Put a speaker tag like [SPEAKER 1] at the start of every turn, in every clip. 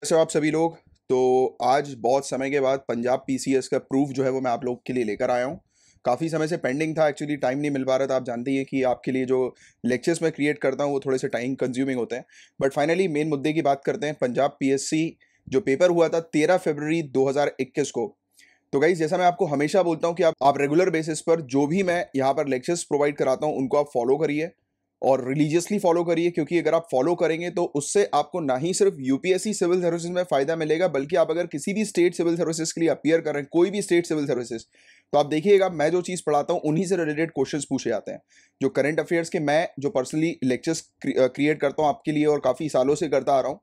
[SPEAKER 1] कैसे हो आप सभी लोग। तो आज बहुत समय के बाद पंजाब पीसीएस का प्रूफ जो है वो मैं आप लोग के लिए लेकर आया हूँ। काफ़ी समय से पेंडिंग था, एक्चुअली टाइम नहीं मिल पा रहा था। आप जानते ही हैं कि आपके लिए जो लेक्चर्स मैं क्रिएट करता हूँ वो थोड़े से टाइम कंज्यूमिंग होते हैं। बट फाइनली मेन मुद्दे की बात करते हैं। पंजाब पीएससी जो पेपर हुआ था 13 फरवरी 2021 को। तो गाइज, जैसा मैं आपको हमेशा बोलता हूँ कि आप रेगुलर बेसिस पर जो भी मैं यहाँ पर लेक्चर्स प्रोवाइड कराता हूँ उनको आप फॉलो करिए और रिलीजियसली फॉलो करिए, क्योंकि अगर आप फॉलो करेंगे तो उससे आपको ना ही सिर्फ यूपीएससी सिविल सर्विसेज में फायदा मिलेगा, बल्कि आप अगर किसी भी स्टेट सिविल सर्विसेज के लिए अपीयर कर रहे हैं, कोई भी स्टेट सिविल सर्विसेज, तो आप देखिएगा मैं जो चीज़ पढ़ाता हूँ उन्हीं से रिलेटेड क्वेश्चंस पूछे जाते हैं। जो करंट अफेयर्स के मैं जो पर्सनली लेक्चर्स क्रिएट करता हूँ आपके लिए और काफ़ी सालों से करता आ रहा हूँ,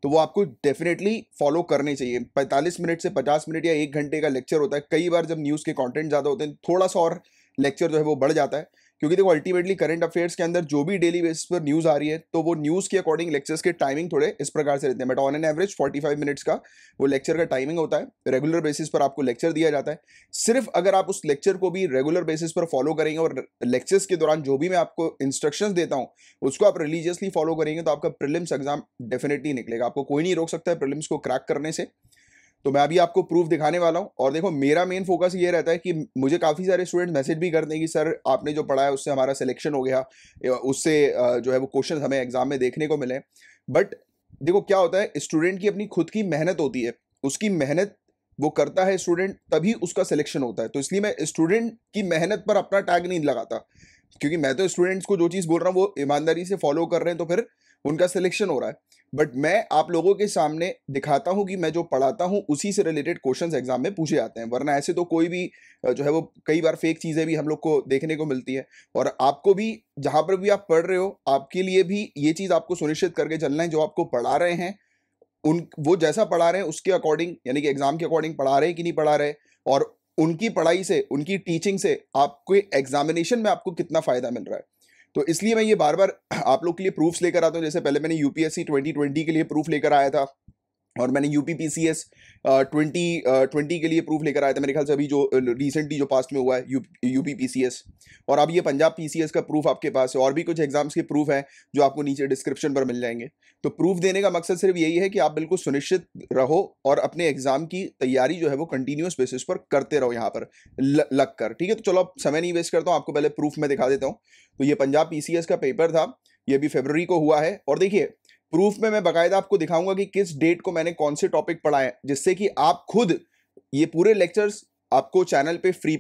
[SPEAKER 1] तो वो आपको डेफिनेटली फॉलो करने चाहिए। 45 मिनट से 50 मिनट या 1 घंटे का लेक्चर होता है। कई बार जब न्यूज़ के कंटेंट ज़्यादा होते हैं थोड़ा सा और लेक्चर जो है वो बढ़ जाता है, क्योंकि देखो अल्टीमेटली करंट अफेयर्स के अंदर जो भी डेली बेसिस पर न्यूज़ आ रही है तो वो न्यूज़ के अकॉर्डिंग लेक्चर्स के टाइमिंग थोड़े इस प्रकार से रहते हैं। But on an average 45 minutes का वो लेक्चर का टाइमिंग होता है। रेगुलर बेसिस पर आपको लेक्चर दिया जाता है। सिर्फ अगर आप उस लेक्चर को भी रेगुलर बेसिस पर फॉलो करेंगे और लेक्चर्स के दौरान जो भी मैं आपको इंस्ट्रक्शंस देता हूँ उसको आप रिलीजियसली फॉलो करेंगे तो आपका प्रीलिम्स एग्जाम डेफिनेटली निकलेगा। आपको कोई नहीं रोक सकता है प्रीलिम्स को क्रैक करने से। तो मैं अभी आपको प्रूफ दिखाने वाला हूँ। और देखो, मेरा मेन फोकस ये रहता है कि मुझे काफ़ी सारे स्टूडेंट मैसेज भी करते हैं कि सर आपने जो पढ़ा है उससे हमारा सिलेक्शन हो गया, उससे जो है वो क्वेश्चन हमें एग्जाम में देखने को मिले। बट देखो क्या होता है, स्टूडेंट की अपनी खुद की मेहनत होती है। उसकी मेहनत वो करता है स्टूडेंट, तभी उसका सिलेक्शन होता है। तो इसलिए मैं स्टूडेंट की मेहनत पर अपना टैग नहीं लगाता, क्योंकि मैं तो स्टूडेंट्स को जो चीज़ बोल रहा हूँ वो ईमानदारी से फॉलो कर रहे हैं तो फिर उनका सिलेक्शन हो रहा है। बट मैं आप लोगों के सामने दिखाता हूँ कि मैं जो पढ़ाता हूँ उसी से रिलेटेड क्वेश्चंस एग्जाम में पूछे जाते हैं। वरना ऐसे तो कोई भी जो है वो कई बार फेक चीज़ें भी हम लोग को देखने को मिलती है। और आपको भी जहाँ पर भी आप पढ़ रहे हो, आपके लिए भी ये चीज़ आपको सुनिश्चित करके चलना है, जो आपको पढ़ा रहे हैं उन वो जैसा पढ़ा रहे हैं उसके अकॉर्डिंग, यानी कि एग्जाम के अकॉर्डिंग पढ़ा रहे हैं कि नहीं पढ़ा रहे, और उनकी पढ़ाई से, उनकी टीचिंग से आपको एग्जामिनेशन में आपको कितना फायदा मिल रहा है। तो इसलिए मैं ये बार बार आप लोग के लिए प्रूफ्स लेकर आता हूँ। जैसे पहले मैंने यूपीएससी 2020 के लिए प्रूफ लेकर आया था, और मैंने यूपी पीसीएस 2020 के लिए प्रूफ लेकर आया था। मेरे ख्याल से अभी जो रिसेंटली जो पास्ट में हुआ है यूपी पीसीएस, और अब ये पंजाब पीसीएस का प्रूफ आपके पास है। और भी कुछ एग्जाम्स के प्रूफ हैं जो आपको नीचे डिस्क्रिप्शन पर मिल जाएंगे। तो प्रूफ देने का मकसद सिर्फ यही है कि आप बिल्कुल सुनिश्चित रहो और अपने एग्जाम की तैयारी जो है वो कंटिन्यूस बेसिस पर करते रहो यहाँ पर लग कर। ठीक है, तो चलो अब समय नहीं वेस्ट करता हूँ, आपको पहले प्रूफ में दिखा देता हूँ। तो ये पंजाब पीसीएस का पेपर था, ये भी फरवरी को हुआ है। और देखिए, प्रूफ में मैं बकायदा आपको दिखाऊंगा कि किस डेट को मैंने कौन से टॉपिक पढ़ाए, जिससे कि आप खुद ये पूरे लेक्चर्स आपको चैनल पे फ्री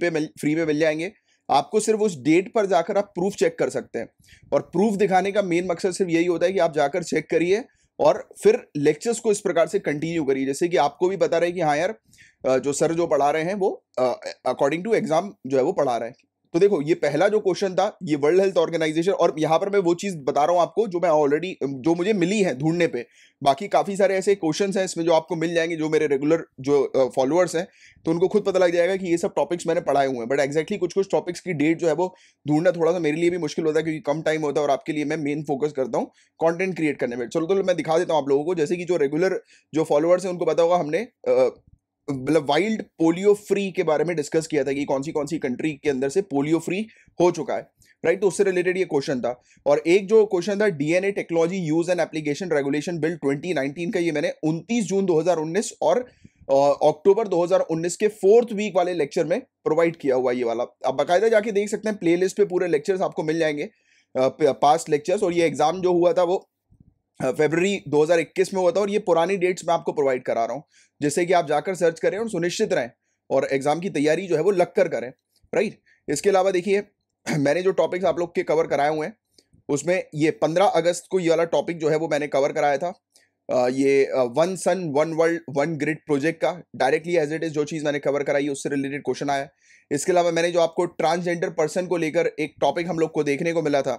[SPEAKER 1] में मिल जाएंगे। आपको सिर्फ उस डेट पर जाकर आप प्रूफ चेक कर सकते हैं। और प्रूफ दिखाने का मेन मकसद सिर्फ यही होता है कि आप जाकर चेक करिए और फिर लेक्चर्स को इस प्रकार से कंटिन्यू करिए, जैसे कि आपको भी पता रहे कि हाँ यार, जो सर जो पढ़ा रहे हैं वो अकॉर्डिंग टू एग्जाम जो है वो पढ़ा रहे हैं। तो देखो, ये पहला जो क्वेश्चन था, ये वर्ल्ड हेल्थ ऑर्गेनाइजेशन, और यहाँ पर मैं वो चीज बता रहा हूँ आपको जो मैं ऑलरेडी, जो मुझे मिली है ढूंढने पे। बाकी काफी सारे ऐसे क्वेश्चंस हैं इसमें जो आपको मिल जाएंगे, जो मेरे रेगुलर जो फॉलोअर्स हैं, तो उनको खुद पता लग जाएगा कि ये सब टॉपिक्स मैंने पढ़ाए हुए हैं। बट एक्जैक्टली कुछ कुछ टॉपिक्स की डेट जो है वो ढूंढना थोड़ा सा मेरे लिए भी मुश्किल होता है, क्योंकि कम टाइम होता है और आपके लिए मैं मेन फोकस करता हूँ कंटेंट क्रिएट करने में। चलो तो मैं दिखा देता हूँ आप लोगों को। जैसे कि जो रेगुलर जो फॉलोअर्स हैं उनको पता होगा, हमने मतलब वाइल्ड पोलियो फ्री के बारे में डिस्कस किया था कि कौन सी कंट्री के अंदर से पोलियो फ्री हो चुका है, राइट। तो उससे रिलेटेड ये क्वेश्चन था। और एक जो क्वेश्चन था, DNA technology use and application regulation bill 2019 का, ये मैंने 29 जून 2019 और अक्टूबर 2019 के 4th वीक वाले लेक्चर में प्रोवाइड किया हुआ ये वाला। आप बाकायदा जाके देख सकते हैं, प्लेलिस्ट पे पूरे लेक्चर्स आपको मिल जाएंगे, पास्ट लेक्चर्स। और ये एग्जाम जो हुआ था वो फरवरी 2021 में हुआ था, और ये पुरानी डेट्स मैं आपको प्रोवाइड करा रहा हूँ, जिससे कि आप जाकर सर्च करें और सुनिश्चित रहें और एग्जाम की तैयारी जो है वो लग कर करें, राइट। इसके अलावा देखिए, मैंने जो टॉपिक्स आप लोग के कवर कराए हुए हैं उसमें ये 15 अगस्त को ये वाला टॉपिक जो है वो मैंने कवर कराया था। ये one sun one world one grid project का डायरेक्टली एज इट इज जो चीज़ मैंने कवर कराई उससे रिलेटेड क्वेश्चन आया। इसके अलावा मैंने जो आपको ट्रांसजेंडर पर्सन को लेकर एक टॉपिक हम लोग को देखने को मिला था,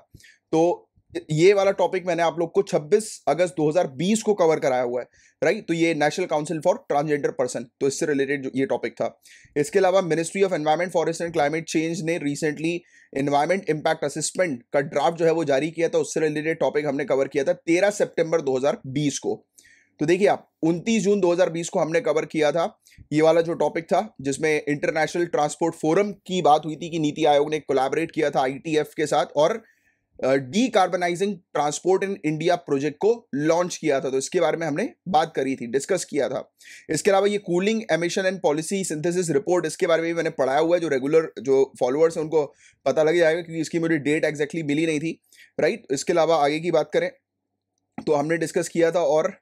[SPEAKER 1] तो ये वाला टॉपिक मैंने आप लोग को 26 अगस्त 2020 को कवर कराया हुआ है, राइट। तो ये national council for transgender person, तो इससे रिलेटेड ये टॉपिक था। इसके अलावा ministry of environment, forest and climate change ने रिसेंटली एनवायरमेंट इम्पैक्ट असेसमेंट का ड्राफ्ट जो है वो जारी किया था, उससे रिलेटेड टॉपिक हमने कवर किया था 13 सितंबर 2020 को। तो देखिए आप, 29 जून 2020 को हमने कवर किया था ये वाला जो टॉपिक था, जिसमें इंटरनेशनल ट्रांसपोर्ट फोरम की बात हुई थी कि नीति आयोग ने कोलैबोरेट किया था आईटीएफ के साथ, और डीकार्बनाइजिंग ट्रांसपोर्ट इन इंडिया प्रोजेक्ट को लॉन्च किया था, तो इसके बारे में हमने बात करी थी, डिस्कस किया था। इसके अलावा ये cooling emission and policy synthesis report, इसके बारे में भी मैंने पढ़ाया हुआ है, जो रेगुलर जो फॉलोअर्स हैं उनको पता लग जाएगा, क्योंकि इसकी मुझे डेट एग्जैक्टली मिली नहीं थी, राइट। इसके अलावा आगे की बात करें तो हमने डिस्कस किया था, और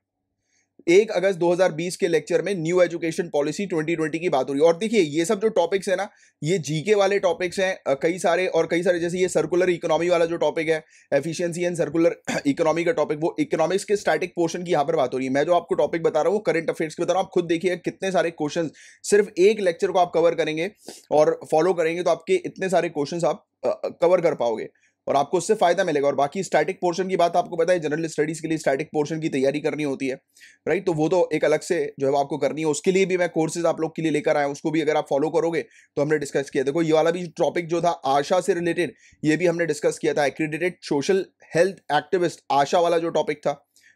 [SPEAKER 1] 1 अगस्त 2020 के लेक्चर में न्यू एजुकेशन पॉलिसी 2020 की बात हो रही है। और देखिए ये सब जो टॉपिक्स है ना, ये जीके वाले टॉपिक्स हैं, कई सारे, जैसे ये सर्कुलर इकोनॉमी वाला जो टॉपिक है, एफिशिएंसी एंड सर्कुलर इकोनॉमी का टॉपिक, वो इकोनॉमिक्स के स्टैटिक पोर्शन की यहाँ पर बात हो रही है। मैं जो आपको टॉपिक बता रहा हूँ करंट अफेयर्स के बता रहा हूँ, आप खुद देखिए कितने सारे क्वेश्चन सिर्फ एक लेक्चर को आप कवर करेंगे और फॉलो करेंगे तो आपके इतने सारे क्वेश्चन आप कवर कर पाओगे और आपको उससे फायदा मिलेगा। और बाकी स्टैटिक पोर्शन की बात आपको पता है, जनरल स्टडीज के लिए स्टैटिक पोर्शन की तैयारी करनी होती है, राइट। तो वो तो एक अलग से जो है आपको करनी है, उसके लिए भी मैं कोर्सेज आप लोग के लिए लेकर आया हूं, उसको भी अगर आप फॉलो करोगे तो हमने डिस्कस किया। देखो ये वाला भी टॉपिक जो था आशा से रिलेटेड, ये भी हमने डिस्कस किया था, एक्रेडिटेड सोशल हेल्थ एक्टिविस्ट, आशा वाला जो टॉपिक था,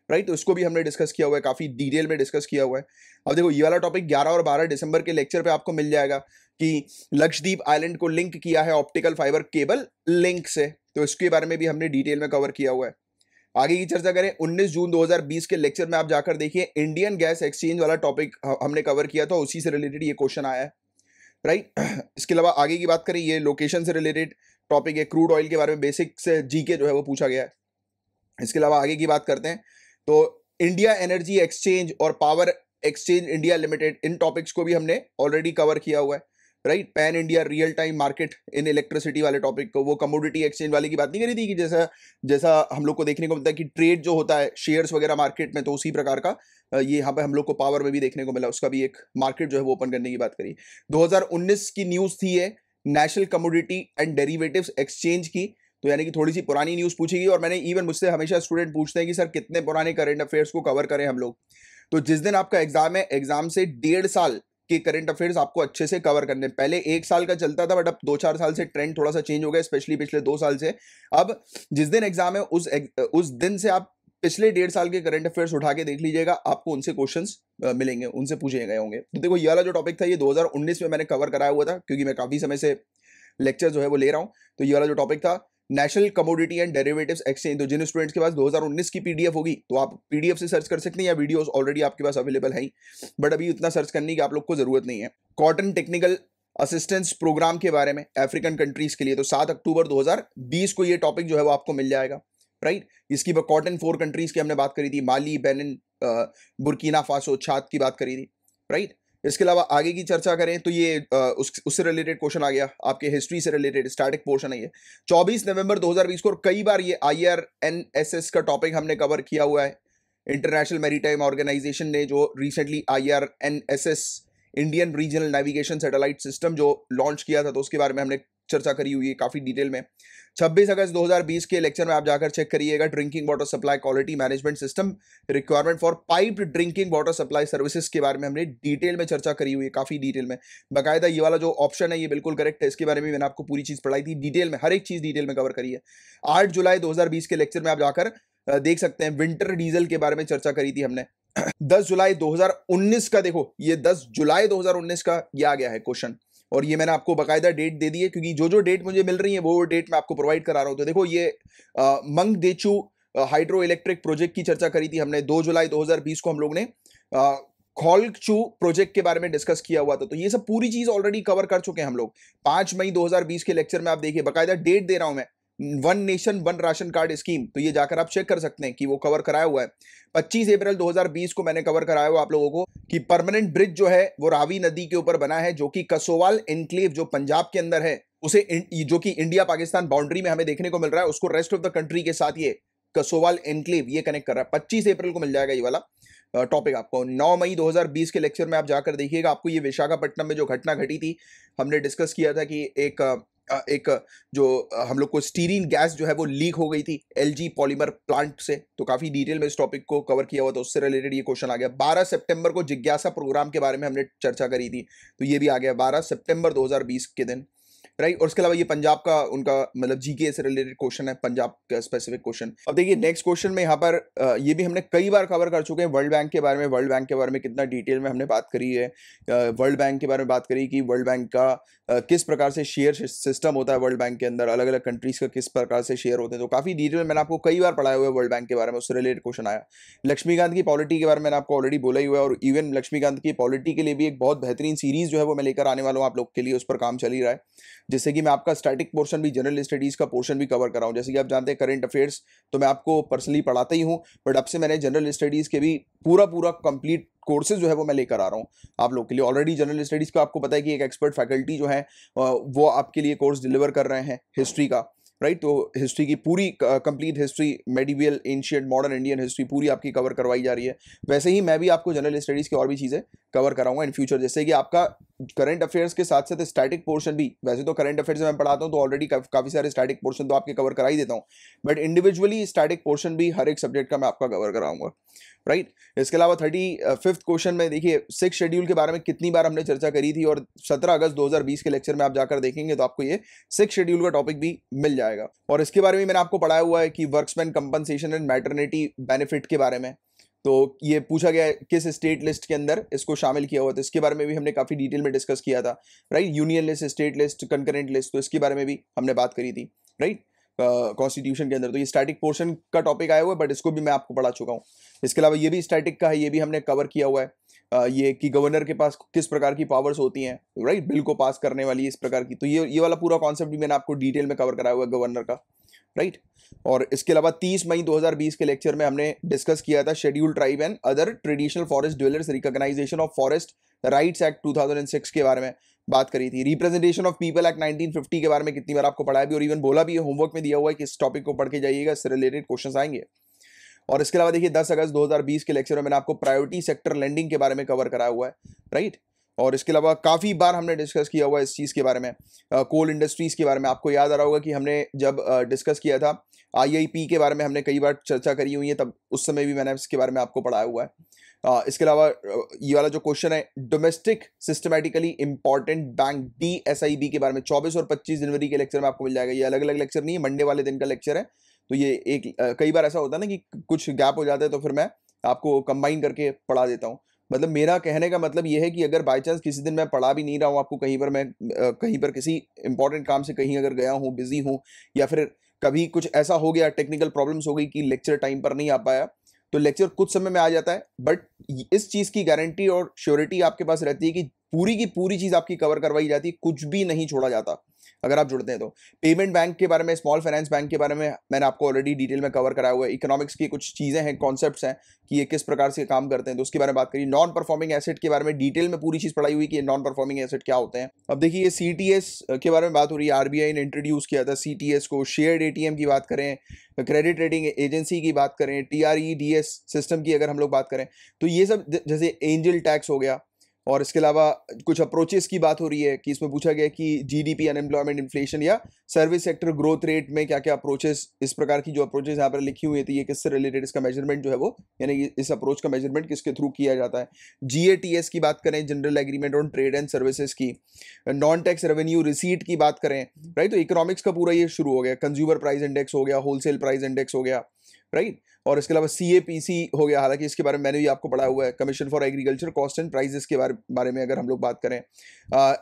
[SPEAKER 1] राइट। तो इसको भी हमने डिस्कस किया हुआ है, काफी डिटेल में डिस्कस किया हुआ है। अब देखो ये वाला टॉपिक 11 और 12 दिसंबर के लेक्चर पे आपको मिल जाएगा कि लक्षद्वीप आइलैंड को लिंक किया है ऑप्टिकल फाइबर केबल लिंक से, तो इसके बारे में भी हमने डिटेल में कवर किया हुआ है। आगे की चर्चा करें, 19 जून 2020 के लेक्चर में आप जाकर देखिए, इंडियन गैस एक्सचेंज वाला टॉपिक हमने कवर किया था, उसी से रिलेटेड ये क्वेश्चन आया है, राइट। इसके अलावा आगे की बात करें, ये लोकेशन से रिलेटेड टॉपिक है, क्रूड ऑयल के बारे में बेसिक से जीके जो है वो पूछा गया है। इसके अलावा आगे की बात करते हैं तो इंडिया एनर्जी एक्सचेंज और पावर एक्सचेंज इंडिया लिमिटेड, इन टॉपिक्स को भी हमने ऑलरेडी कवर किया हुआ है, right. Pan India real time market in electricity वाले टॉपिक को, वो कमोडिटी एक्सचेंज वाले की बात नहीं करी थी कि जैसा जैसा हम लोग को देखने को मिलता है कि ट्रेड जो होता है शेयर्स वगैरह मार्केट में, तो उसी प्रकार का ये यहाँ पे हम लोग को पावर में भी देखने को मिला, उसका भी एक मार्केट जो है वो ओपन करने की बात करी। 2019 की न्यूज थी ये, national commodity and derivatives exchange की, तो यानी कि थोड़ी सी पुरानी न्यूज पूछेगी। और मैंने इवन मुझसे हमेशा स्टूडेंट पूछते हैं कि सर कितने पुराने करंट अफेयर्स को कवर करें हम लोग, तो जिस दिन आपका एग्जाम है, एग्जाम से 1.5 साल के करंट अफेयर्स आपको अच्छे से कवर करने। पहले 1 साल का चलता था, बट अब 2-4 साल से ट्रेंड थोड़ा सा चेंज हो गया, स्पेशली पिछले 2 साल से। अब जिस दिन एग्जाम है उस दिन से आप पिछले 1.5 साल के करंट अफेयर्स उठा के देख लीजिएगा, आपको उनसे क्वेश्चंस मिलेंगे, उनसे पूछे गए होंगे। तो देखो ये वाला जो टॉपिक था ये 2019 में मैंने कवर कराया हुआ था, क्योंकि मैं काफी समय से लेक्चर जो है वो ले रहा हूँ। तो ये वाला जो टॉपिक था national commodity and derivatives exchange, तो जिन स्टूडेंट्स के पास 2019 की पीडीएफ होगी तो आप पीडीएफ से सर्च कर सकते हैं, या वीडियोस ऑलरेडी आपके पास अवेलेबल हैं, बट अभी उतना सर्च करने की आप लोग को जरूरत नहीं है। कॉटन टेक्निकल असिस्टेंस प्रोग्राम के बारे में अफ्रीकन कंट्रीज के लिए, तो 7 अक्टूबर 2020 को ये टॉपिक जो है वो आपको मिल जाएगा, राइट। इसकी कॉटन 4 कंट्रीज की हमने बात करी थी, माली, बेनिन, बुर्किना फासो, छाद की बात करी थी, राइट। इसके अलावा आगे की चर्चा करें तो ये उससे रिलेटेड क्वेश्चन आ गया, आपके हिस्ट्री से रिलेटेड स्टैटिक पोर्शन है ये, 24 नवंबर 2020 को। और कई बार ये IRNSS का टॉपिक हमने कवर किया हुआ है, इंटरनेशनल मैरीटाइम ऑर्गेनाइजेशन ने जो recently IRNSS Indian regional navigation satellite system जो लॉन्च किया था, तो उसके बारे में हमने चर्चा करी हुई है काफी डिटेल में। 26 अगस्त 2020 के लेक्चर में आप जाकर चेक करिएगा, drinking water supply quality management system requirement for piped drinking water supply services के बारे में हमने डिटेल में चर्चा करी हुई है, काफी डिटेल में। बाकायदा ये वाला जो ऑप्शन है ये बिल्कुल करेक्ट है, इसके बारे में मैंने आपको पूरी चीज पढ़ाई थी डिटेल में, हर एक चीज डिटेल में कवर करी है। 8 जुलाई 2020 के लेक्चर में आप जाकर देख सकते हैं, विंटर डीजल के बारे में चर्चा करी थी हमने। 10 जुलाई 2019 का, देखो ये 10 जुलाई 2019 का ये आ गया है क्वेश्चन, और ये मैंने आपको बकायदा डेट दे दी है, क्योंकि जो जो डेट मुझे मिल रही है वो डेट मैं आपको प्रोवाइड करा रहा हूं। तो देखो ये मंगदेचू हाइड्रो इलेक्ट्रिक प्रोजेक्ट की चर्चा करी थी हमने, 2 जुलाई 2020 को हम लोग ने खोलचू प्रोजेक्ट के बारे में डिस्कस किया हुआ था। तो ये सब पूरी चीज ऑलरेडी कवर कर चुके हैं हम लोग। 5 मई 2020 के लेक्चर में आप देखिए, बकायदा डेट दे रहा हूं मैं, 1 नेशन 1 राशन कार्ड स्कीम, तो ये जाकर आप चेक कर सकते हैं कि वो कवर कराया हुआ है। 25 अप्रैल 2020 को मैंने कवर कराया हुआ आप लोगों को कि परमानेंट ब्रिज जो है वो रावी नदी के ऊपर बना है, जो कि कसोवाल एनक्लेव जो पंजाब के अंदर है, उसे जो कि इंडिया पाकिस्तान बाउंड्री में हमें देखने को मिल रहा है, उसको रेस्ट ऑफ द कंट्री के साथ ये कसोवाल एनक्लेव ये कनेक्ट कर रहा है। 25 अप्रैल को मिल जाएगा ये वाला टॉपिक आपको। 9 मई 2020 के लेक्चर में आप जाकर देखिएगा, आपको ये विशाखापट्टनम में जो घटना घटी थी, हमने डिस्कस किया था कि एक जो हम लोग को स्टीरीन गैस जो है वो लीक हो गई थी LG पॉलीमर प्लांट से, तो काफी डिटेल में इस टॉपिक को कवर किया हुआ था, उससे रिलेटेड ये क्वेश्चन आ गया। 12 सितंबर को जिज्ञासा प्रोग्राम के बारे में हमने चर्चा करी थी, तो ये भी आ गया 12 सितंबर 2020 के दिन, राइट। और उसके अलावा ये पंजाब का उनका मतलब जीके से रिलेटेड क्वेश्चन है, पंजाब का स्पेसिफिक क्वेश्चन। अब देखिए नेक्स्ट क्वेश्चन में यहाँ पर ये भी हमने कई बार कवर कर चुके हैं वर्ल्ड बैंक के बारे में। वर्ल्ड बैंक के बारे में कितना डिटेल में हमने बात करी है, वर्ल्ड बैंक के बारे में बात करी कि वर्ल्ड बैंक का किस प्रकार से शेयर सिस्टम होता है, वर्ल्ड बैंक के अंदर अलग अलग कंट्रीज का किस प्रकार से शेयर होते हैं, तो काफी डिटेल में मैंने आपको कई बार पढ़ाया हुआ है वर्ल्ड बैंक के बारे में, उससे रिलेटेड क्वेश्चन आया। लक्ष्मीकांत की पॉलिटी के बारे में मैंने आपको ऑलरेडी बोला ही हुआ है, और इवन लक्ष्मीकांत की पॉलिटी के लिए भी एक बहुत बेहतरीन सीरीज जो है वो मैं लेकर आने वाला हूँ आप लोग के लिए, उस पर काम चल ही रहा है, जिससे कि मैं आपका स्टैटिक पोर्शन भी, जनरल स्टडीज का पोर्शन भी कवर कराऊं। जैसे कि आप जानते हैं करंट अफेयर्स तो मैं आपको पर्सनली पढ़ाता ही हूं, बट अब से मैंने जनरल स्टडीज के भी पूरा कंप्लीट कोर्सेज जो है वो मैं लेकर आ रहा हूं आप लोग के लिए। ऑलरेडी जनरल स्टडीज का आपको पता है कि एक एक्सपर्ट फैकल्टी जो है वो आपके लिए कोर्स डिलीवर कर रहे हैं हिस्ट्री का, राइट। तो हिस्ट्री की पूरी complete history, medieval, ancient, modern Indian history पूरी आपकी कवर करवाई जा रही है। वैसे ही मैं भी आपको जनरल स्टडीज की और भी चीज़ें कवर कराऊंगा इन फ्यूचर, जैसे कि आपका करंट अफेयर्स के साथ साथ स्टैटिक पोर्शन भी। वैसे तो करंट अफेयर्स में मैं पढ़ाता हूँ तो ऑलरेडी काफ़ी सारे स्टैटिक पोर्शन तो आपके कवर करा ही देता हूँ, बट इंडिविजुअली स्टैटिक पोर्शन भी हर एक सब्जेक्ट का मैं आपका कवर कराऊंगा, राइट। इसके अलावा 35th क्वेश्चन में देखिए 6 शेड्यूल के बारे में कितनी बार हमने चर्चा करी थी, और 17 अगस्त 2020 के लेक्चर में आप जाकर देखेंगे तो आपको ये 6 शेड्यूल का टॉपिक भी मिल जाएगा। और इसके बारे में मैंने आपको पढ़ाया हुआ है कि workmen compensation and maternity benefit के बारे में, तो ये पूछा गया है किस स्टेट लिस्ट के अंदर इसको शामिल किया हुआ था, इसके बारे में भी हमने काफी डिटेल में डिस्कस किया था, right. Union list, state list, concurrent list, तो इसके बारे में भी हमने बात करी थी, राइट, कॉन्स्टिट्यूशन के अंदर। तो ये स्टैटिक पोर्शन का टॉपिक आया हुआ है, बट इसको भी मैं आपको पढ़ा चुका हूँ। इसके अलावा ये भी स्टैटिक का है, ये भी हमने कवर किया हुआ है। ये कि गवर्नर के पास किस प्रकार की पावर्स होती हैं, राइट, बिल को पास करने वाली इस प्रकार की, तो ये वाला पूरा कॉन्सेप्ट भी मैंने आपको डिटेल में कवर कराया हुआ है गवर्नर का, राइट। और इसके अलावा 30 मई 2020 के लेक्चर में हमने डिस्कस किया था schedule tribe and other traditional forest dwellers recognition of forest rights act 2006 के बारे में बात करी थी। रिप्रेजेंटेशन ऑफ पीपल एक्ट 1950 के बारे में कितनी बार आपको पढ़ाया भी, और इवन बोला भी है, होमवर्क में दिया हुआ है कि इस टॉपिक को पढ़ के जाइएगा, इससे रिलेटेड क्वेश्चन आएंगे। और इसके अलावा देखिए 10 अगस्त 2020 के लेक्चर में मैंने आपको प्रायोरिटी सेक्टर लेंडिंग के बारे में कवर कराया हुआ है, राइट। और इसके अलावा काफ़ी बार हमने डिस्कस किया हुआ है इस चीज़ के बारे में, कोल इंडस्ट्रीज़ के बारे में। आपको याद आ रहा होगा कि हमने जब डिस्कस किया था आईआईपी के बारे में, हमने कई बार चर्चा करी हुई है, तब उस समय भी मैंने इसके बारे में आपको पढ़ाया हुआ है। इसके अलावा ये वाला जो क्वेश्चन है domestic systematically important bank DSIB के बारे में 24 और 25 जनवरी के लेक्चर में आपको मिल जाएगा। ये अलग अलग लेक्चर नहीं है, मंडे वाले दिन का लेक्चर है, तो ये एक कई बार ऐसा होता है ना कि कुछ गैप हो जाता है, तो फिर मैं आपको कंबाइन करके पढ़ा देता हूँ। मतलब मेरा कहने का मतलब ये है कि अगर बाई चांस किसी दिन मैं पढ़ा भी नहीं रहा हूँ आपको, कहीं पर मैं कहीं पर किसी इंपॉर्टेंट काम से कहीं अगर गया हूँ, बिजी हूँ, या फिर कभी कुछ ऐसा हो गया, टेक्निकल प्रॉब्लम्स हो गई कि लेक्चर टाइम पर नहीं आ पाया, तो लेक्चर कुछ समय में आ जाता है, बट इस चीज़ की गारंटी और श्योरिटी आपके पास रहती है कि पूरी चीज़ आपकी कवर करवाई जाती है, कुछ भी नहीं छोड़ा जाता अगर आप जुड़ते हैं तो। पेमेंट बैंक के बारे में, स्मॉल फाइनेंस बैंक के बारे में मैंने आपको ऑलरेडी डिटेल में कवर कराया हुआ है। इकोनॉमिक्स की कुछ चीज़ें हैं, कॉन्सेप्ट्स हैं कि ये किस प्रकार से काम करते हैं, तो उसके बारे में बात करिए। नॉन परफॉर्मिंग एसेट के बारे में डिटेल में पूरी चीज़ पढ़ाई हुई कि नॉन परफॉर्मिंग एसेट क्या होते हैं। अब देखिए CTS के बारे में बात हो रही है, RBI ने इंट्रोड्यूस किया था CTS को। शेयर्ड ATM की बात करें, क्रेडिट रेटिंग एजेंसी की बात करें, TREDS सिस्टम की अगर हम लोग बात करें, तो ये सब जैसे एंजल टैक्स हो गया। और इसके अलावा कुछ अप्रोचेस की बात हो रही है कि इसमें पूछा गया कि GDP, अनएम्प्लॉयमेंट, इन्फ्लेशन या सर्विस सेक्टर ग्रोथ रेट में क्या क्या अप्रोचेस, इस प्रकार की जो अप्रोचेस यहाँ पर लिखी हुई थी, ये किससे रिलेटेड, इसका मेजरमेंट जो है वो, यानी इस अप्रोच का मेजरमेंट किसके थ्रू किया जाता है। GATS की बात करें, general agreement on trade and services की। नॉन टैक्स रेवेन्यू रिसीट की बात करें, राइट, तो इकोनॉमिक्स का पूरा ये शुरू हो गया। कंज्यूमर प्राइस इंडेक्स हो गया, होलसेल प्राइस इंडेक्स हो गया, राइट। और इसके अलावा CAPC हो गया, हालांकि इसके बारे में मैंने भी आपको पढ़ा हुआ है। Commission for agriculture cost and prices के बारे में अगर हम लोग बात करें,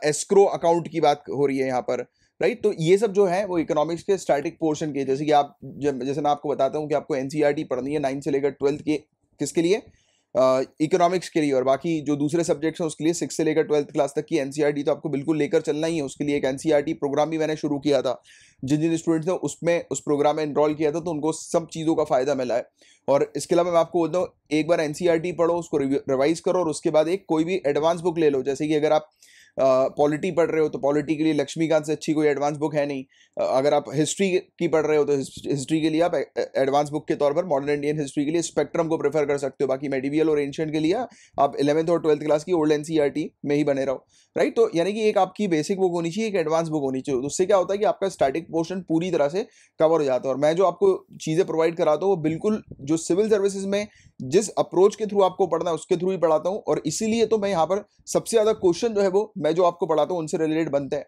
[SPEAKER 1] एस्क्रो अकाउंट की बात हो रही है यहाँ पर, राइट। तो ये सब जो है वो इकोनॉमिक्स के स्टैटिक पोर्शन के, जैसे कि आप जैसे मैं आपको बताता हूँ कि आपको NCERT पढ़नी है 9 से लेकर 12th के, किसके लिए, इकोनॉमिक्स के लिए, और बाकी जो दूसरे सब्जेक्ट्स हैं उसके लिए 6 से लेकर 12th क्लास तक की NCERT तो आपको बिल्कुल लेकर चलना ही है। उसके लिए एक NCERT प्रोग्राम भी मैंने शुरू किया था, जिन जिन स्टूडेंट्स ने उसमें उस प्रोग्राम में एनरोल किया था तो उनको सब चीज़ों का फ़ायदा मिला है। और इसके अलावा मैं आपको बोलता हूँ, एक बार NCERT पढ़ो, उसको रिवाइज करो, और उसके बाद एक कोई भी एडवांस बुक ले लो। जैसे कि अगर आप पॉलिटी पढ़ रहे हो तो पॉलिटी के लिए लक्ष्मीकांत से अच्छी कोई एडवांस बुक है नहीं। अगर आप हिस्ट्री की पढ़ रहे हो तो हिस्ट्री के लिए आप एडवांस बुक के तौर पर मॉडर्न इंडियन हिस्ट्री के लिए स्पेक्ट्रम को प्रेफर कर सकते हो। बाकी मेडिवियल और एंशिएंट के लिए आप 11th और 12th क्लास की ओल्ड NCERT में ही बने रहो, राइट। तो यानी कि एक आपकी बेसिक बुक होनी चाहिए, एक एडवांस बुक होनी चाहिए, तो उससे क्या होता है कि आपका स्टैटिक पोर्शन पूरी तरह से कवर हो जाता है। और मैं जो आपको चीज़ें प्रोवाइड कराता हूँ वो बिल्कुल जो सिविल सर्विसेज में जिस अप्रोच के थ्रू आपको पढ़ना है उसके थ्रू ही पढ़ाता हूँ। और इसीलिए तो मैं यहाँ पर सबसे ज़्यादा क्वेश्चन जो है वो मैं जो आपको पढ़ाता हूँ उनसे रिलेटेड बनते हैं,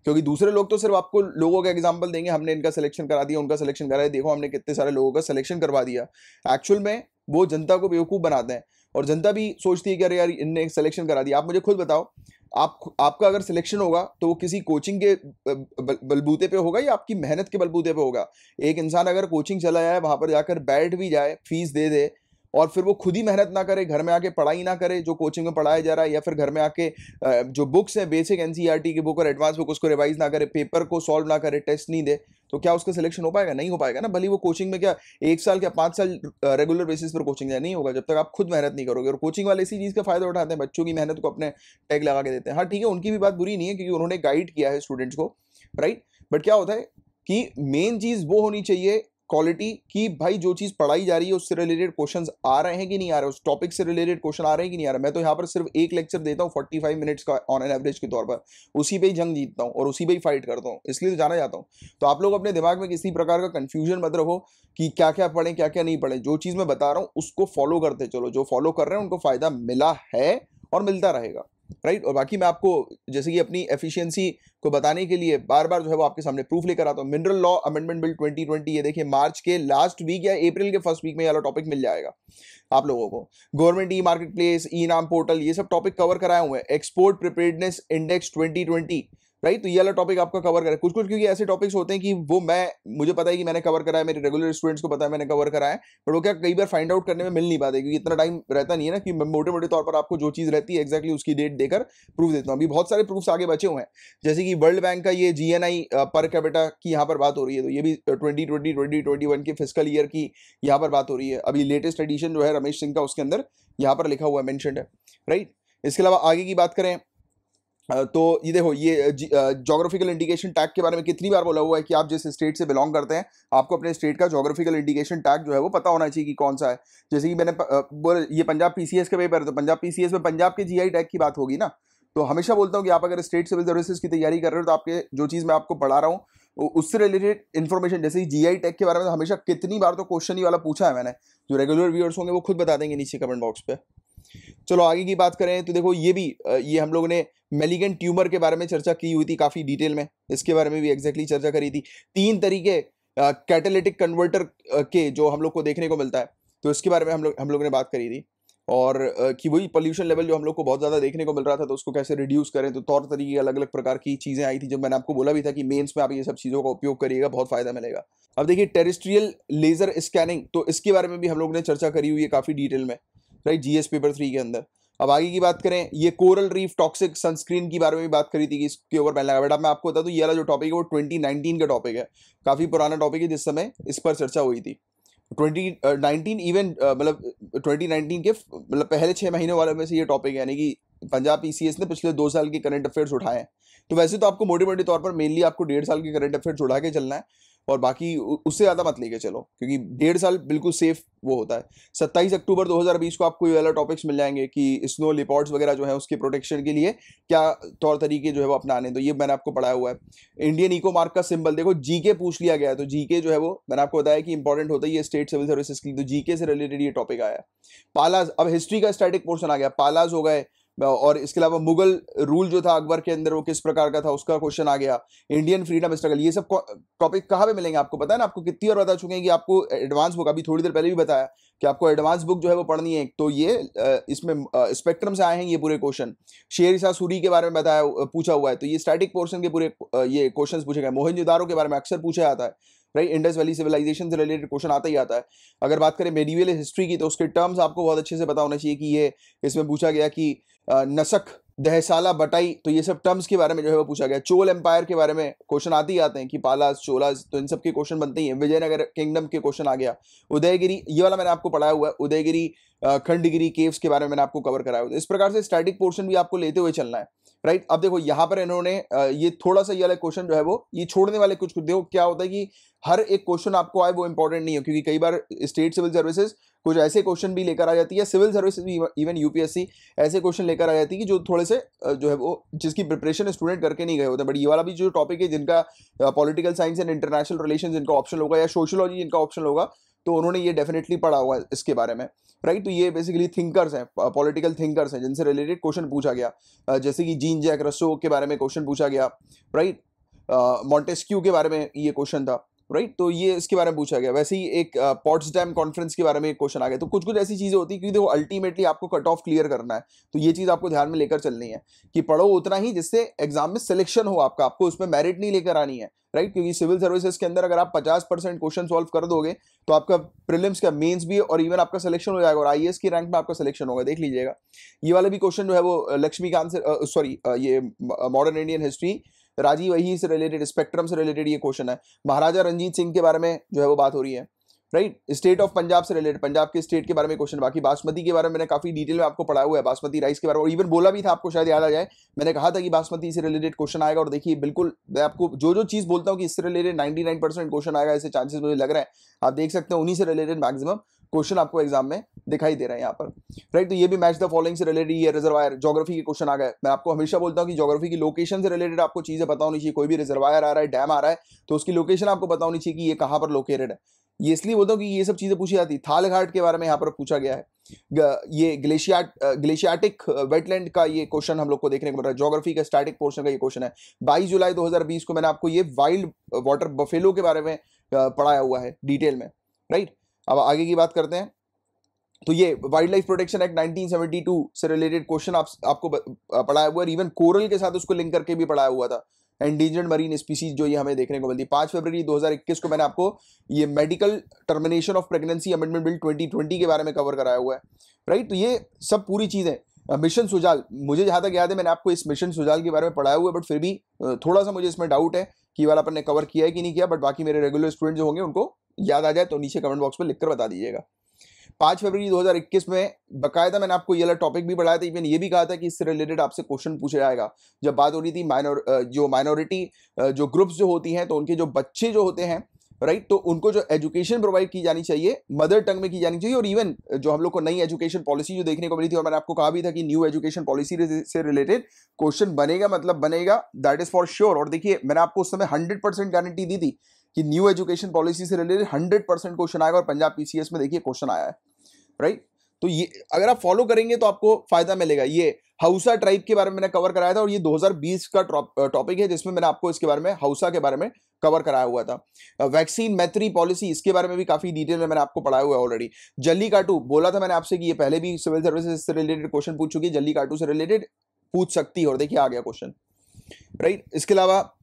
[SPEAKER 1] क्योंकि दूसरे लोग तो सिर्फ आपको लोगों का एग्जाम्पल देंगे, हमने इनका सिलेक्शन करा दिया, उनका सिलेक्शन करा दिया, देखो हमने कितने सारे लोगों का सिलेक्शन करवा दिया। एक्चुअल में वो जनता को बेवकूफ़ बनाते हैं, और जनता भी सोचती है कि अरे यार इनने सिलेक्शन करा दिया। आप मुझे खुद बताओ, आपका अगर सिलेक्शन होगा तो वो किसी कोचिंग के बलबूते पे होगा या आपकी मेहनत के बलबूते पे होगा? एक इंसान अगर कोचिंग चला जाए, वहां पर जाकर बैठ भी जाए, फीस दे दे, और फिर वो खुद ही मेहनत ना करे, घर में आके पढ़ाई ना करे जो कोचिंग में पढ़ाया जा रहा है, या फिर घर में आके जो बुक्स है बेसिक एनसीईआरटी की बुक और एडवांस बुक उसको रिवाइज ना करे, पेपर को सॉल्व ना करे, टेस्ट नहीं दे, तो क्या उसका सिलेक्शन हो पाएगा? नहीं हो पाएगा ना। भले वो कोचिंग में क्या 1 साल क्या 5 साल रेगुलर बेसिस पर कोचिंग जाए, नहीं होगा जब तक आप खुद मेहनत नहीं करोगे। और कोचिंग वाले इसी चीज़ का फायदा उठाते हैं, बच्चों की मेहनत को अपने टैग लगा के देते हैं। हाँ ठीक है, उनकी भी बात बुरी नहीं है क्योंकि उन्होंने गाइड किया है स्टूडेंट्स को, राइट। बट क्या होता है कि मेन चीज़ वो होनी चाहिए क्वालिटी की, भाई जो चीज़ पढ़ाई जा रही है उससे रिलेटेड क्वेश्चंस आ रहे हैं कि नहीं आ रहे, उस टॉपिक से रिलेटेड क्वेश्चन आ रहे हैं कि नहीं आ रहे। मैं तो यहाँ पर सिर्फ एक लेक्चर देता हूँ 45 मिनट्स का ऑन एन एवरेज के तौर पर, उसी पे ही जंग जीतता हूँ और उसी पे ही फाइट करता हूँ, इसलिए तो जाना जाता हूँ। तो आप लोग अपने दिमाग में किसी प्रकार का कंफ्यूजन मत रखो कि क्या क्या पढ़ें क्या क्या नहीं पढ़ें। जो चीज़ मैं बता रहा हूँ उसको फॉलो करते चलो, जो फॉलो कर रहे हैं उनको फायदा मिला है और मिलता रहेगा, राइट। और बाकी मैं आपको जैसे कि अपनी एफिशिएंसी को बताने के लिए बार बार जो है वो आपके सामने प्रूफ लेकर आता हूँ। मिनरल लॉ अमेंडमेंट बिल 2020, ये देखिए मार्च के लास्ट वीक या अप्रैल के फर्स्ट वीक में ये वाला टॉपिक मिल जाएगा आप लोगों को। गवर्नमेंट ई मार्केट प्लेस, ई नाम पोर्टल, ये सब टॉपिक कवर कराए हुए हैं। Export preparedness index 2020, right. तो ये वाला टॉपिक आपका कवर करें। कुछ कुछ क्योंकि ऐसे टॉपिक्स होते हैं कि वो मुझे पता है कि मैंने कवर करा है, मेरे रेगुलर स्टूडेंट्स को पता है मैंने कवर करा है, बट वो क्या कई बार फाइंड आउट करने में मिल नहीं पाते क्योंकि इतना टाइम रहता नहीं है ना कि मैं मोटे मोटे तौर पर आपको जो चीज़ रहती है एक्जैक्टली उसकी डेट देकर प्रूफ देता हूँ। अभी बहुत सारे प्रूफ्स आगे बचे हुए हैं, जैसे कि वर्ल्ड बैंक का ये GNI पर कैपिटा की यहाँ पर बात हो रही है, तो ये भी 2020-2021 के फिस्कल ईयर की यहाँ पर बात हो रही है। अभी लेटेस्ट एडिशन जो है रमेश सिंह का, उसके अंदर यहाँ पर लिखा हुआ है, मेंशन्ड है, राइट। इसके अलावा आगे की बात करें तो ये देखो, ये जोग्राफिकल इंडिकेशन टैग के बारे में कितनी बार बोला हुआ है कि आप जिस स्टेट से बिलोंग करते हैं आपको अपने स्टेट का जोग्राफिकल इंडिकेशन टैग जो है वो पता होना चाहिए कि कौन सा है। जैसे कि मैंने बोला ये पंजाब PCS का पेपर है, तो पंजाब PCS में पंजाब के GI टैग की बात होगी ना। तो हमेशा बोलता हूँ कि आप अगर स्टेट सिविल सर्विसेज की तैयारी कर रहे हो तो आपके जो चीज़ मैं आपको पढ़ा रहा हूँ उससे रिलेटेड इन्फॉर्मेशन, जैसे GI टैग के बारे में हमेशा कितनी बार तो क्वेश्चन ही वाला पूछा है मैंने, जो रेगुलर व्यूअर्स होंगे वो खुद बता देंगे नीचे कमेंट बॉक्स पे। चलो आगे की बात करें तो देखो ये हम लोगों ने मेलिगेंट ट्यूमर के बारे में चर्चा की हुई थी काफी डिटेल में, इसके बारे में भी एग्जैक्टली चर्चा करी थी। 3 तरीके कैटालिटिक कन्वर्टर के जो हम लोग को देखने को मिलता है, तो इसके बारे में हम लोग ने बात करी थी। और कि वही पोल्यूशन लेवल जो हम लोग को बहुत ज़्यादा देखने को मिल रहा था, तो उसको कैसे रिड्यूस करें, तो तौर तरीके अलग अलग प्रकार की चीज़ें आई थी, जब मैंने आपको बोला भी था कि मेंस में आप ये सब चीज़ों का उपयोग करिएगा, बहुत फायदा मिलेगा। अब देखिए टेरेस्ट्रियल लेजर स्कैनिंग, तो इसके बारे में भी हम लोग ने चर्चा करी हुई है काफ़ी डिटेल में, राइट, GS पेपर 3 के अंदर। अब आगे की बात करें, ये कोरल रीफ टॉक्सिक सनस्क्रीन के बारे में भी बात करी थी कि इसके ऊपर बैन लगा। बेटा मैं आपको बता दूं, ये वाला जो टॉपिक है वो 2019 का टॉपिक है, काफ़ी पुराना टॉपिक है जिस समय इस पर चर्चा हुई थी। 2019 इवन मतलब 2019 के मतलब पहले 6 महीने वाले में से ये टॉपिक है, यानी कि पंजाब PCS ने पिछले 2 साल के करंट अफेयर्स उठाए हैं। तो वैसे तो आपको मोटे मोटे तौर पर मेनली आपको 1.5 साल के करंट अफेयर्स उठा के चलना है, और बाकी उससे ज़्यादा मत लेके चलो क्योंकि 1.5 साल बिल्कुल सेफ वो होता है। 27 अक्टूबर 2020 को आपको ये वाला टॉपिक्स मिल जाएंगे कि स्नो लिपॉर्ड्स वगैरह जो है उसके प्रोटेक्शन के लिए क्या तौर तरीके जो है वो अपनाने, तो ये मैंने आपको पढ़ाया हुआ है। इंडियन इको मार्क का सिंबल देखो, GK पूछ लिया गया है, तो GK जो है वो मैंने आपको बताया कि इंपॉर्टेंट होता है ये स्टेट सिविल सर्विसेज की, तो GK से रिलेटेड ये टॉपिक आया। पालाज, अब हिस्ट्री का स्टैटिक पोर्शन आ गया, पालाज हो गए, और इसके अलावा मुगल रूल जो था अकबर के अंदर वो किस प्रकार का था उसका क्वेश्चन आ गया। इंडियन फ्रीडम स्ट्रगल, ये सब टॉपिक कहाँ पे मिलेंगे आपको पता है ना, आपको कितनी बार बता चुके हैं कि आपको एडवांस बुक, अभी थोड़ी देर पहले भी बताया कि आपको एडवांस बुक जो है वो पढ़नी है। तो ये इसमें स्पेक्ट्रम से आए हैं ये पूरे क्वेश्चन। शेर शाह सूरी के बारे में बताया पूछा हुआ है, तो ये स्टैटिक पोर्शन के पूरे ये क्वेश्चन पूछे गए। मोहनजोदारो के बारे में अक्सर पूछा जाता है, राइट, इंडस वैली सिविलाइजेशन से रिलेटेड क्वेश्चन आता ही आता है। अगर बात करें मेडिवल हिस्ट्री की, तो उसके टर्म्स आपको बहुत अच्छे से पता होना चाहिए कि ये इसमें पूछा गया कि नसक, दहसाला, बटाई, तो ये सब टर्म्स के बारे में जो है वो पूछा गया। चोल एम्पायर के बारे में क्वेश्चन आते ही आते हैं कि पालास, चोलास, तो इन सब के क्वेश्चन बनते ही हैं। विजयनगर किंगडम के क्वेश्चन आ गया। उदयगिरी, ये वाला मैंने आपको पढ़ाया हुआ है, उदयगिरी खंडगिरी केव्स के बारे में मैंने आपको कवर कराया हुआ है। इस प्रकार से स्टैटिक पोर्शन भी आपको लेते हुए चलना है, राइट। अब देखो यहाँ पर इन्होंने ये थोड़ा सा ये वाला क्वेश्चन जो है वो ये छोड़ने वाले कुछ देखो क्या होता है कि हर एक क्वेश्चन आपको आए वो इंपॉर्टेंट नहीं है, क्योंकि कई बार स्टेट सिविल सर्विसेज कुछ ऐसे क्वेश्चन भी लेकर आ जाती है, सिविल सर्विसेज भी इवन UPSC ऐसे क्वेश्चन लेकर आ जाती है कि जो थोड़े से जो है वो जिसकी प्रिपरेशन स्टूडेंट करके नहीं गए होते। बट ये वाला भी जो टॉपिक है जिनका political science and international relation जिनका ऑप्शन होगा, या सोशियोलॉजी जिनका ऑप्शन होगा, तो उन्होंने ये डेफिनेटली पढ़ा हुआ है इसके बारे में, राइट। तो ये बेसिकली थिंकर्स हैं, पॉलिटिकल थिंकर्स हैं जिनसे रिलेटेड क्वेश्चन पूछा गया, जैसे कि जीन जैक रस्सो के बारे में क्वेश्चन पूछा गया, राइट। मॉन्टेस्क्यू के बारे में ये क्वेश्चन था, राइट। तो ये इसके बारे में पूछा गया। वैसे ही एक पॉट्सडैम कॉन्फ्रेंस के बारे में एक क्वेश्चन आ गया। तो कुछ कुछ ऐसी चीजें होती है, क्योंकि देखो अल्टीमेटली आपको कट ऑफ क्लियर करना है, तो ये चीज आपको ध्यान में लेकर चलनी है कि पढ़ो उतना ही जिससे एग्जाम में सिलेक्शन हो आपका, आपको उसमें मेरिट नहीं लेकर आनी है, राइट। क्योंकि सिविल सर्विसेज के अंदर अगर आप 50% क्वेश्चन सॉल्व कर दोगे तो आपका प्रीलिम्स का, मेंस भी और इवन आपका सिलेक्शन हो जाएगा, और आईएएस की रैंक में आपका सिलेक्शन होगा। देख लीजिएगा ये वाला भी क्वेश्चन जो है वो लक्ष्मीकांत से, सॉरी ये मॉडर्न इंडियन हिस्ट्री राजीव वही से रिलेटेड, स्पेक्ट्रम से रिलेटेड ये क्वेश्चन है। महाराजा रंजीत सिंह के बारे में जो है वो बात हो रही है, राइट। स्टेट ऑफ पंजाब से रिलेटेड, पंजाब के स्टेट के बारे में क्वेश्चन। बाकी बासमती के बारे में मैंने काफी डिटेल में आपको पढ़ाया हुआ है, बासमती राइस के बारे में, और इवन बोला भी था, आपको शायद याद आ जाए, मैंने कहा था कि बासमती से रिलेटेड क्वेश्चन आएगा। और देखिए बिल्कुल मैं आपको जो जो चीज बोलता हूँ कि इससे रिलेटेड 99% क्वेश्चन आएगा, ऐसे चांसेस मुझे लग रहे हैं। आप देख सकते हैं उन्हीं से रिलेटेड मैक्सिमम क्वेश्चन आपको एग्जाम में दिखाई दे रहे हैं यहाँ पर, राइट। तो ये भी मैच द फॉलोइंग से रिलेटेड, ये रिजर्वायर ज्योग्राफी के क्वेश्चन आ गए। मैं आपको हमेशा बोलता हूँ कि ज्योग्राफी की लोकेशन से रिलेटेड आपको चीजें पता होनी चाहिए। कोई भी रिजर्वायर आ रहा है, डैम आ रहा है, तो उसकी लोकेशन आपको पता होनी चाहिए कि ये कहाँ पर लोकेटेड है। ये इसलिए बोलता हूँ कि ये सब चीजें पूछी जाती है। थाल घाट के बारे में यहाँ पर पूछा गया है। ये ग्लेशियाटिक वेटलैंड का ये क्वेश्चन हम लोग को देखने को मिल रहा है। ज्योग्राफी का स्टैटिक पोर्शन का ये क्वेश्चन है। 22 जुलाई 2020 को मैंने आपको ये वाइल्ड वाटर बफेलो के बारे में पढ़ाया हुआ है डिटेल में, राइट। अब आगे की बात करते हैं। तो ये वाइल्ड लाइफ प्रोटेक्शन एक्ट 1972 से रिलेटेड क्वेश्चन आपको पढ़ाया हुआ है, इवन कोरल के साथ उसको लिंक करके भी पढ़ाया हुआ था। एंडेंजर्ड मरीन स्पीसीज जो ये हमें देखने को मिलती है। 5 फरवरी 2021 को मैंने आपको ये medical termination of pregnancy amendment bill 2020 के बारे में कवर कराया हुआ है, राइट। तो ये सब पूरी चीजें। मिशन सुजाल, मुझे जहां तक याद है मैंने आपको इस मिशन सुजाल के बारे में पढ़ाया हुआ है, बट फिर भी थोड़ा सा मुझे इसमें डाउट है कि वाला अपन ने कवर किया है कि नहीं किया। बट बाकी मेरे रेगुलर स्टूडेंट जो होंगे उनको याद आ जाए तो नीचे कमेंट बॉक्स में लिखकर बता दीजिएगा। 5 फरवरी 2021 में बकायदा मैंने आपको ये वाला टॉपिक भी पढ़ाया था, इवन ये भी कहा था कि इससे रिलेटेड आपसे क्वेश्चन पूछा जाएगा। जब बात हो रही थी माइनॉरिटी जो ग्रुप्स जो होती हैं, तो उनके जो बच्चे जो होते हैं, राइट, तो उनको जो एजुकेशन प्रोवाइड की जानी चाहिए मदर टंग में की जानी चाहिए। और इवन जो हम लोग को नई एजुकेशन पॉलिसी जो देखने को मिली थी, और मैंने आपको कहा भी था कि न्यू एजुकेशन पॉलिसी से रिलेटेड क्वेश्चन बनेगा, मतलब बनेगा, दैट इज फॉर श्योर। और देखिए मैंने आपको उस समय 100% गारंटी दी थी कि न्यू एजुकेशन पॉलिसी से रिलेटेड 100% क्वेश्चन आएगा, और पंजाब पीसीएस में देखिए क्वेश्चन आया है, राइट। तो ये अगर आप फॉलो करेंगे तो आपको फायदा मिलेगा। ये हाउसा ट्राइब के बारे में मैंने कवर कराया था, और ये 2020 का टॉपिक है जिसमें मैंने आपको इसके बारे में, हाउसा के बारे में कवर कराया हुआ था। वैक्सीन मैत्री पॉलिसी, इसके बारे में भी काफी डिटेल में मैंने आपको पढ़ाया हुआ है ऑलरेडी। जल्लीकाटू, बोला था मैंने आपसे कि ये पहले भी सिविल सर्विसेज से रिलेटेड क्वेश्चन पूछ चुकी है, जल्लीकाटू से रिलेटेड पूछ सकती है, और देखिए आ गया क्वेश्चन, राइट। इसके अलावा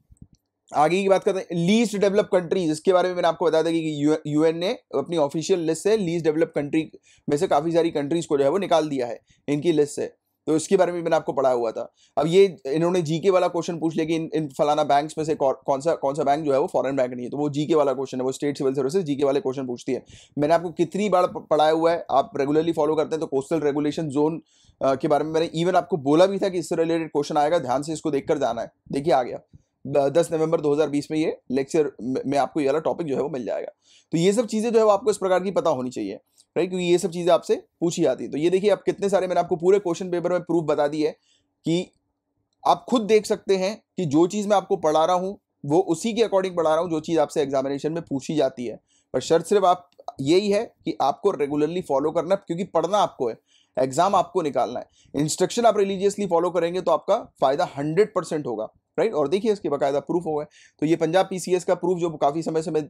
[SPEAKER 1] आगे की बात करते हैं लीस्ट डेवलप कंट्रीज। इसके बारे में मैंने आपको बताया था कि यूएन ने अपनी ऑफिशियल लिस्ट से लीस्ट डेवलप कंट्री में से काफी सारी कंट्रीज को जो है वो निकाल दिया है इनकी लिस्ट से, तो इसके बारे में मैंने आपको पढ़ाया हुआ था। अब ये इन्होंने जीके वाला क्वेश्चन पूछ लिया कि इन फलाना बैंक्स में से कौन सा बैंक जो है वो फॉरेन बैंक नहीं है, तो वो जीके वाला क्वेश्चन है, वो स्टेट सिविल सर्विसेज जीके वाले क्वेश्चन पूछती है। मैंने आपको कितनी बार पढ़ाया हुआ है, आप रेगुलरली फॉलो करते हैं तो कोस्टल रेगुलेशन जोन के बारे में मैंने इवन आपको बोला भी था कि इससे रिलेटेड क्वेश्चन आएगा, ध्यान से इसको देखकर जाना है। देखिए आ गया 10 नवंबर 2020 में ये लेक्चर में आपको ये वाला टॉपिक जो है वो मिल जाएगा। तो ये सब चीजें जो है वो आपको इस प्रकार की पता होनी चाहिए, राइट, क्योंकि ये सब चीजें आपसे पूछी जाती है। तो ये देखिए आप कितने सारे मैंने आपको पूरे क्वेश्चन पेपर में प्रूफ बता दी है कि आप खुद देख सकते हैं कि जो चीज मैं आपको पढ़ा रहा हूं वो उसी के अकॉर्डिंग पढ़ा रहा हूं जो चीज आपसे एग्जामिनेशन में पूछी जाती है। पर शर्त सिर्फ आप यही है कि आपको रेगुलरली फॉलो करना, क्योंकि पढ़ना आपको है, एग्जाम आपको निकालना है। इंस्ट्रक्शन आप रिलीजियसली फॉलो करेंगे तो आपका फायदा 100% होगा, राइट। और देखिए इसके बाकायदा प्रूफ हो गए। तो ये पंजाब पीसीएस का प्रूफ जो काफी समय से मैं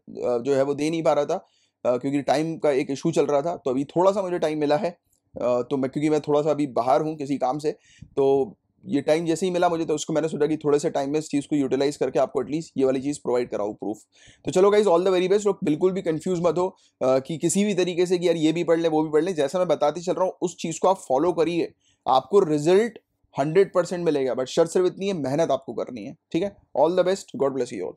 [SPEAKER 1] जो है वो दे नहीं पा रहा था, क्योंकि टाइम का एक इशू चल रहा था, तो अभी थोड़ा सा मुझे टाइम मिला है। तो मैं, क्योंकि मैं थोड़ा सा अभी बाहर हूँ किसी काम से, तो ये टाइम जैसे ही मिला मुझे, तो उसको मैंने सोचा कि थोड़े से टाइम में इस चीज़ को यूटिलाइज करके आपको एटलीस्ट ये वाली चीज़ प्रोवाइड कराऊँ, प्रूफ। तो चलो guys, all the very best. लोग बिल्कुल भी कंफ्यूज मत हो कि किसी भी तरीके से कि यार ये भी पढ़ ले वो भी पढ़ ले। जैसा मैं बताते चल रहा हूँ उस चीज़ को आप फॉलो करिए, आपको रिजल्ट 100% मिलेगा। बट शर्त सिर्फ इतनी है, मेहनत आपको करनी है, ठीक है। All the best, God bless you all.